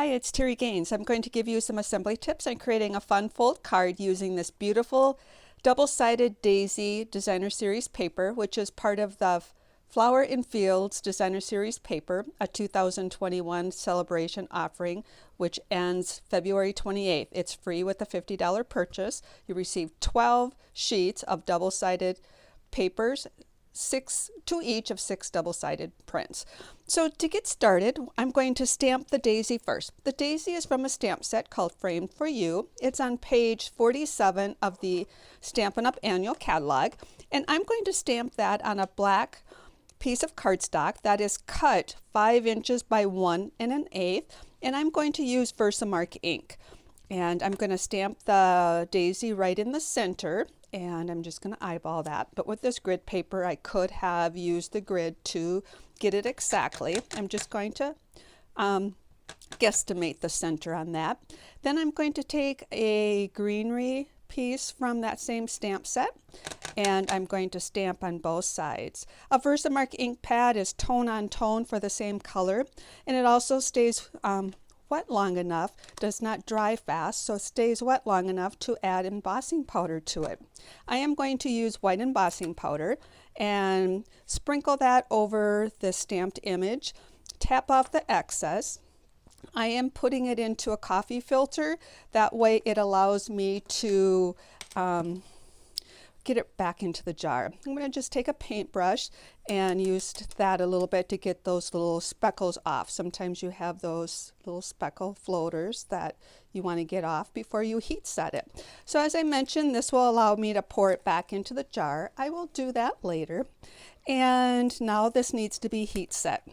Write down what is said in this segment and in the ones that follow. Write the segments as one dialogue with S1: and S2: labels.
S1: Hi, it's Terry Gaines. I'm going to give you some assembly tips on creating a fun fold card using this beautiful double-sided Daisy Designer Series paper, which is part of the Flower and Fields Designer Series paper, a 2021 celebration offering, which ends February 28th. It's free with a $50 purchase. You receive 12 sheets of double-sided papers, two each of 6 double-sided prints. So to get started, I'm going to stamp the daisy first. The daisy is from a stamp set called Framed for You. It's on page 47 of the Stampin' Up! Annual Catalog, and I'm going to stamp that on a black piece of cardstock that is cut 5 inches by 1 1/8, and I'm going to use Versamark ink. And I'm going to stamp the daisy right in the center, and I'm just going to eyeball that. But with this grid paper, I could have used the grid to get it exactly. I'm just going to guesstimate the center on that. Then I'm going to take a greenery piece from that same stamp set, and I'm going to stamp on both sides. A Versamark ink pad is tone on tone for the same color, and it also stays wet long enough, does not dry fast, so it stays wet long enough to add embossing powder to it. I am going to use white embossing powder and sprinkle that over the stamped image, tap off the excess. I am putting it into a coffee filter. That way it allows me to get it back into the jar. I'm going to just take a paintbrush and use that a little bit to get those little speckles off. Sometimes you have those little speckle floaters that you want to get off before you heat set it. So as I mentioned, this will allow me to pour it back into the jar. I will do that later. And now this needs to be heat set.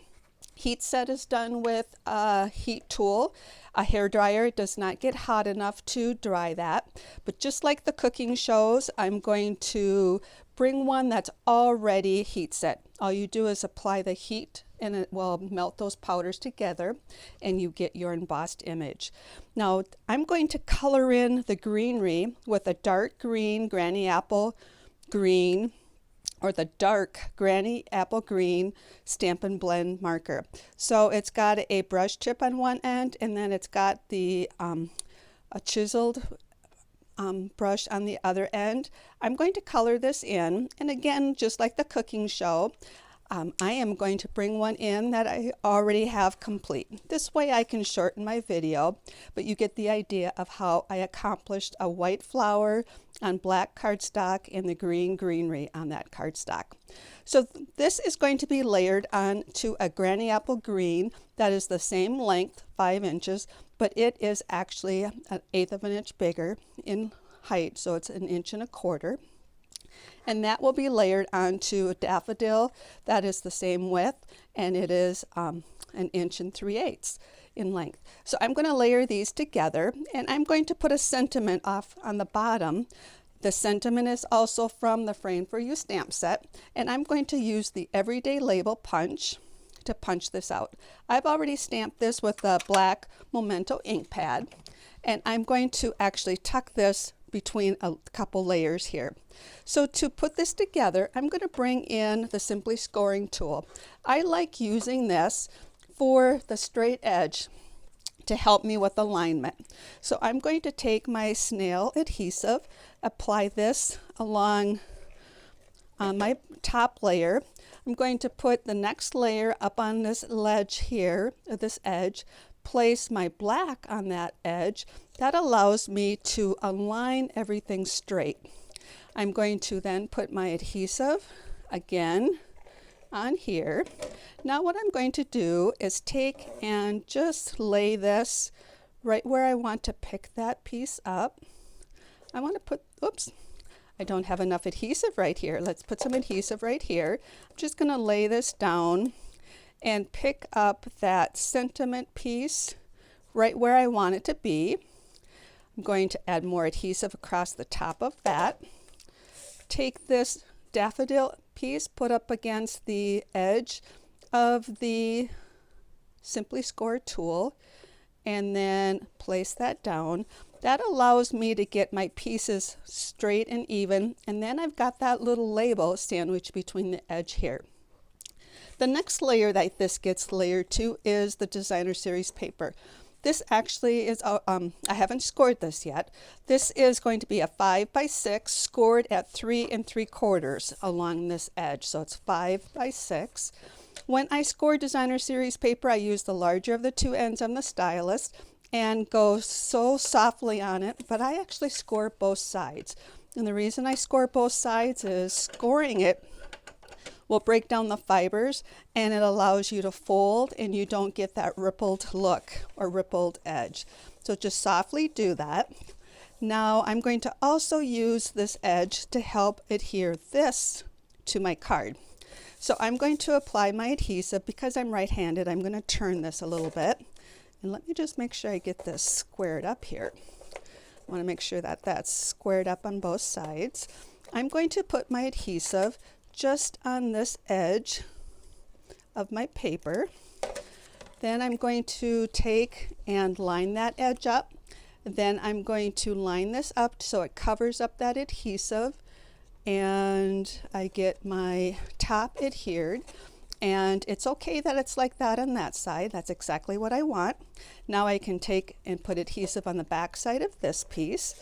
S1: Heat set is done with a heat tool. A hair dryer does not get hot enough to dry that, but just like the cooking shows, I'm going to bring one that's already heat set. All you do is apply the heat and it will melt those powders together and you get your embossed image. Now I'm going to color in the greenery with a dark green Granny Apple green, or the dark Granny Apple Green Stampin' Blend marker. So it's got a brush tip on one end, and then it's got the a chiseled brush on the other end. I'm going to color this in, and again, just like the cooking show, I am going to bring one in that I already have complete. This way I can shorten my video, but you get the idea of how I accomplished a white flower on black cardstock and the green greenery on that cardstock. So this is going to be layered onto a Granny Apple Green that is the same length, 5 inches, but it is actually 1/8 of an inch bigger in height, so it's 1.25 inches. And that will be layered onto a daffodil that is the same width, and it is 1 3/8 inches in length. So I'm going to layer these together, and I'm going to put a sentiment off on the bottom. The sentiment is also from the Frame for You stamp set, and I'm going to use the Everyday Label punch to punch this out. I've already stamped this with a black Memento ink pad, and I'm going to actually tuck this between a couple layers here. So to put this together, I'm going to bring in the Simply Scoring tool. I like using this for the straight edge to help me with alignment. So I'm going to take my snail adhesive, apply this along on my top layer. I'm going to put the next layer up on this ledge here, this edge, place my black on that edge. That allows me to align everything straight. I'm going to then put my adhesive again on here. Now what I'm going to do is take and just lay this right where I want to pick that piece up. I want to put, oops, I don't have enough adhesive right here. Let's put some adhesive right here. I'm just going to lay this down and pick up that sentiment piece right where I want it to be. I'm going to add more adhesive across the top of that. Take this daffodil piece, put up against the edge of the Simply Score tool, and then place that down. That allows me to get my pieces straight and even, and then I've got that little label sandwiched between the edge here. The next layer that this gets layered to is the Designer Series paper. This actually is, I haven't scored this yet. This is going to be a 5 by 6 scored at 3 3/4 along this edge. So it's 5 by 6. When I score designer series paper, I use the larger of the two ends on the stylus and go so softly on it, but I actually score both sides. And the reason I score both sides is scoring it will break down the fibers and it allows you to fold and you don't get that rippled look or rippled edge. So just softly do that. Now I'm going to also use this edge to help adhere this to my card. So I'm going to apply my adhesive. Because I'm right-handed, I'm going to turn this a little bit. And let me just make sure I get this squared up here. I want to make sure that that's squared up on both sides. I'm going to put my adhesive just on this edge of my paper. Then I'm going to take and line that edge up. Then I'm going to line this up so it covers up that adhesive, and I get my top adhered. And it's okay that it's like that on that side. That's exactly what I want. Now I can take and put adhesive on the back side of this piece,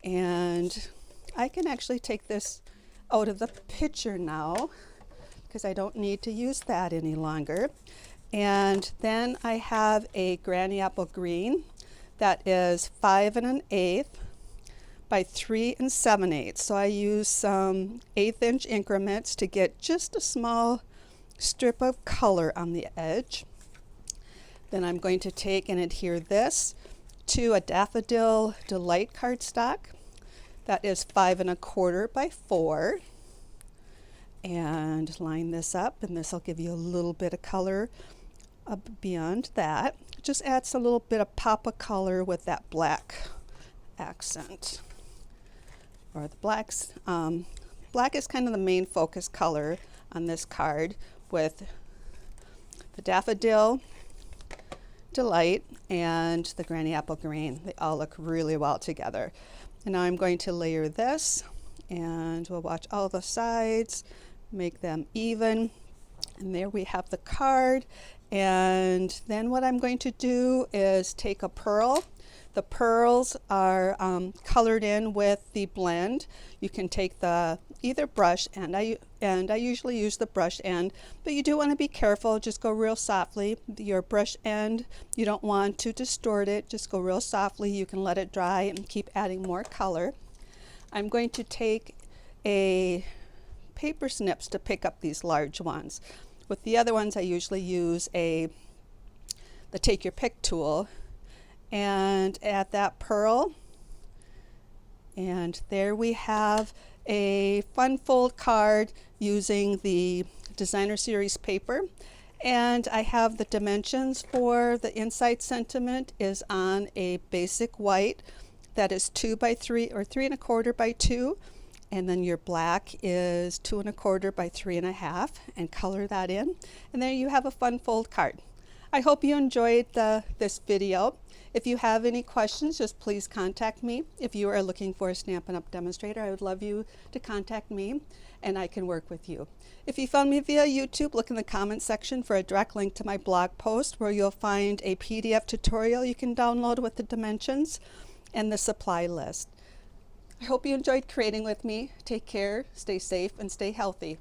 S1: and I can actually take this out of the picture now because I don't need to use that any longer. And then I have a granny apple green that is 5 1/8 by 3 7/8. So I use some 1/8 inch increments to get just a small strip of color on the edge. Then I'm going to take and adhere this to a Daffodil Delight cardstock. That is 5 1/4 by 4. And line this up, and this will give you a little bit of color beyond that. Just adds a little bit of pop of color with that black accent. Or the blacks. Black is kind of the main focus color on this card with the Daffodil Delight and the Granny Apple Green. They all look really well together. And now I'm going to layer this, and we'll watch all the sides, make them even. And there we have the card. And then what I'm going to do is take a pearl. The pearls are colored in with the blend. You can take the either brush, and I usually use the brush end, but you do want to be careful. Just go real softly. Your brush end, you don't want to distort it. Just go real softly. You can let it dry and keep adding more color. I'm going to take a paper snips to pick up these large ones. With the other ones, I usually use the take your pick tool and add that pearl. And there we have a fun fold card using the designer series paper. And I have the dimensions for the inside sentiment is on a basic white that is 2 by 3 or 3 1/4 by 2. And then your black is 2 1/4 by 3 1/2, and color that in. And there you have a fun fold card. I hope you enjoyed this video. If you have any questions, just please contact me. If you are looking for a Stampin' Up! Demonstrator, I would love you to contact me and I can work with you. If you found me via YouTube, look in the comment section for a direct link to my blog post where you'll find a PDF tutorial you can download with the dimensions and the supply list. I hope you enjoyed creating with me. Take care, stay safe, and stay healthy.